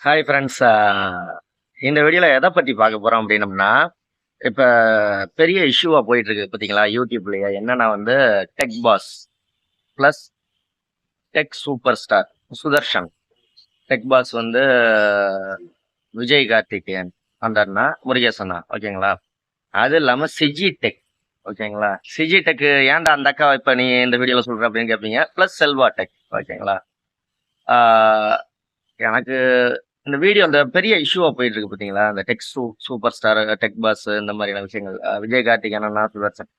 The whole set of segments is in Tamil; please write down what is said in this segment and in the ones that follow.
Hi friends. இந்த வீடியோவில் எதை பற்றி பார்க்க போகிறோம் அப்படின்னம்னா, இப்போ பெரிய இஷ்யூவாக போயிட்டு இருக்கு பார்த்தீங்களா யூடியூப்லேயே. என்னன்னா வந்து tech boss plus tech superstar Sudarshan. Tech boss வந்து விஜய் கார்த்திகேயன் அந்த அண்ணா, முருகேசனா, ஓகேங்களா. அது இல்லாமல் சிஜி டெக், ஓகேங்களா. சிஜி டெக் ஏன்டா அந்த அக்கா இப்போ நீ இந்த வீடியோவில் சொல்கிற அப்படின்னு கேட்பீங்க. ப்ளஸ் செல்வா டெக், ஓகேங்களா. எனக்கு இந்த வீடியோ அந்த பெரிய இஷ்யூவா போயிட்டு இருக்கு பார்த்தீங்களா, அந்த tech super star, tech pass இந்த மாதிரியான விஷயங்கள். விஜய் கார்த்திகேயன் அண்ணா, சுதர்சன்.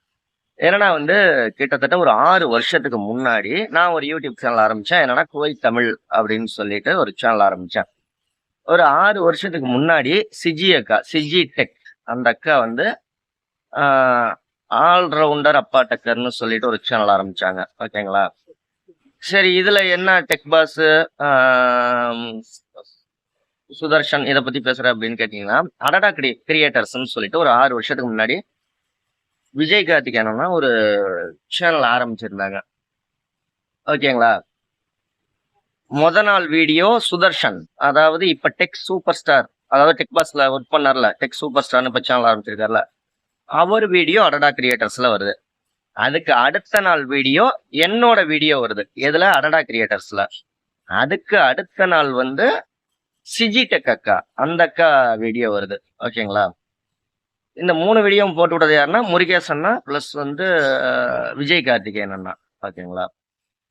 என்னன்னா வந்து கிட்டத்தட்ட ஒரு 6 வருஷத்துக்கு முன்னாடி நான் ஒரு யூடியூப் சேனல் ஆரம்பிச்சேன். என்னன்னா குவை தமிழ் அப்படின்னு சொல்லிட்டு ஒரு சேனல் ஆரம்பிச்சேன். ஒரு 6 வருஷத்துக்கு முன்னாடி சிஜி அக்கா, சிஜி டெக் அந்த அக்கா வந்து ஆல்ரவுண்டர் அப்பா டக்கர்னு சொல்லிட்டு ஒரு சேனல் ஆரம்பிச்சாங்க, ஓகேங்களா. சரி, இதுல என்ன டெக் பாஸ் சுதர்ஷன் இதை பத்தி பேசுற அப்படின்னு கேட்டீங்கன்னா, அடடா கிரியேட்டர்ஸ்ன்னு சொல்லிட்டு ஒரு 6 வருஷத்துக்கு முன்னாடி விஜய் கார்த்திகேயனா ஒரு சேனல் ஆரம்பிச்சிருந்தாங்க, ஓகேங்களா. முத நாள் வீடியோ சுதர்ஷன், அதாவது இப்ப டெக் சூப்பர் ஸ்டார், அதாவது டெக் பாஸ்ல ஒர்க் பண்ணார்ல, டெக் சூப்பர் ஸ்டார்னு இப்ப சேனல் ஆரம்பிச்சிருக்காருல, அவர் வீடியோ அடடா கிரியேட்டர்ஸ்ல வருது. அதுக்கு அடுத்த நாள் வீடியோ என்னோட வீடியோ வருது. எதுல? அடடா கிரியேட்டர்ஸ்ல. அதுக்கு அடுத்த நாள் வந்து சிஜி டெக் அக்கா, அந்த அக்கா வீடியோ வருது, ஓகேங்களா. இந்த 3 வீடியோவும் போட்டு விட்டது யாருன்னா முருகேசன்னா பிளஸ் வந்து விஜய் கார்த்திகேயன் அண்ணா, ஓகேங்களா.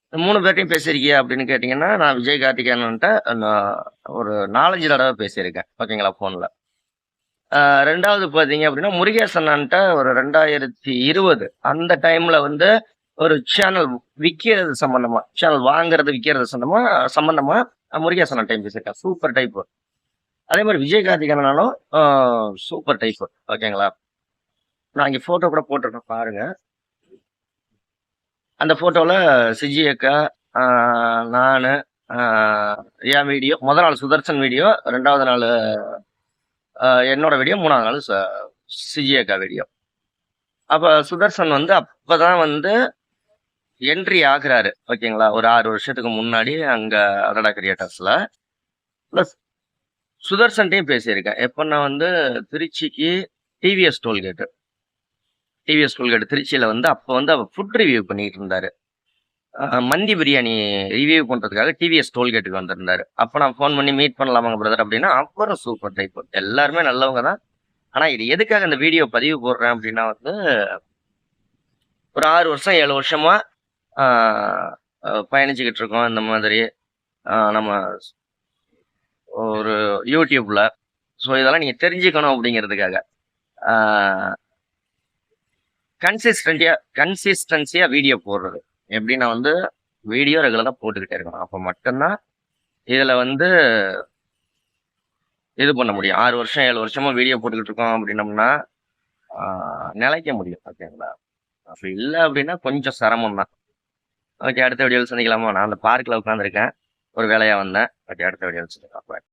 இந்த 3 பேர்ட்டையும் பேசியிருக்கியா அப்படின்னு கேட்டீங்கன்னா, நான் விஜய் கார்த்திகேயன்ட்ட நான் ஒரு 4, 5 தடவை பேசியிருக்கேன், ஓகேங்களா, ஃபோன்ல. 2வது பார்த்தீங்க அப்படின்னா முருகேசன் அண்ணன்ட்ட ஒரு 2020 அந்த டைம்ல வந்து ஒரு சேனல் விற்கிறது சம்பந்தமா, சேனல் வாங்குறது விற்கிறது சம்பந்தமா முருகேசன் அண்ணன் பேசியிருக்கேன். Super type. அதே மாதிரி விஜய் கார்த்திகேயனாலும் சூப்பர் டைப், ஓகேங்களா. நான் இங்க போட்டோ கூட போட்டிருக்கேன் பாருங்க. அந்த போட்டோல சிஜி அக்கா, நானு, என் வீடியோ, முதல் நாள் சுதர்சன் வீடியோ, 2வது நாள் என்னோட வீடியோ, 3வது நாள் சிஜி அக்கா வீடியோ. அப்ப சுதர்சன் வந்து அப்பதான் வந்து என்ட்ரி ஆகுறாரு, ஓகேங்களா. ஒரு 6 வருஷத்துக்கு முன்னாடி அங்க அடடா கிரியேட்டர்ஸ்ல. பிளஸ் சுதர்சன்ட்டையும் பேசியிருக்கேன். எப்ப நான் வந்து திருச்சிக்கு டிவிஎஸ் டோல்கேட், திருச்சியில வந்து அப்ப வந்து அவர் ஃபுட் ரிவ்யூ பண்ணிட்டு இருந்தாரு. மந்தி பிரியாணி ரிவ்யூ பண்றதுக்காக டிவிஎஸ் டோல்கேட்டுக்கு வந்திருந்தாரு. அப்ப நான் ஃபோன் பண்ணி மீட் பண்ணலாமாங்க பிரதர் அப்படின்னா, அவரும் சூப்பர் டைப். எல்லாருமே நல்லவங்க தான். ஆனா இது எதுக்காக இந்த வீடியோ பதிவு போடுறேன் அப்படின்னா வந்து, ஒரு 6 வருஷம் 7 வருஷமா பயணிச்சுக்கிட்டு இருக்கோம் இந்த மாதிரி நம்ம ஒரு யூடியூப்ல. ஸோ இதெல்லாம் நீங்க தெரிஞ்சுக்கணும் அப்படிங்கிறதுக்காக கன்சிஸ்டன்சியா வீடியோ போடுறது. எப்படின்னா வந்து வீடியோ ரெகுலரா போட்டுக்கிட்டே இருக்கணும். அப்ப மட்டும்தான் இதுல வந்து இது பண்ண முடியும். 6 வருஷம் 7 வருஷமா வீடியோ போட்டுக்கிட்டு இருக்கோம் அப்படின்னம்னா நிலைக்க முடியும், ஓகேங்களா. அப்படி இல்லை அப்படின்னா கொஞ்சம் சிரமம் தான். ஓகே, அடுத்த வீடியோவில் சந்திக்கலாமா. நான் அந்த பார்க்கில் உட்காந்துருக்கேன், ஒரு வேலையா வந்தேன். ஓகே, அடுத்த வீடியோவில் சந்திக்கலாம்.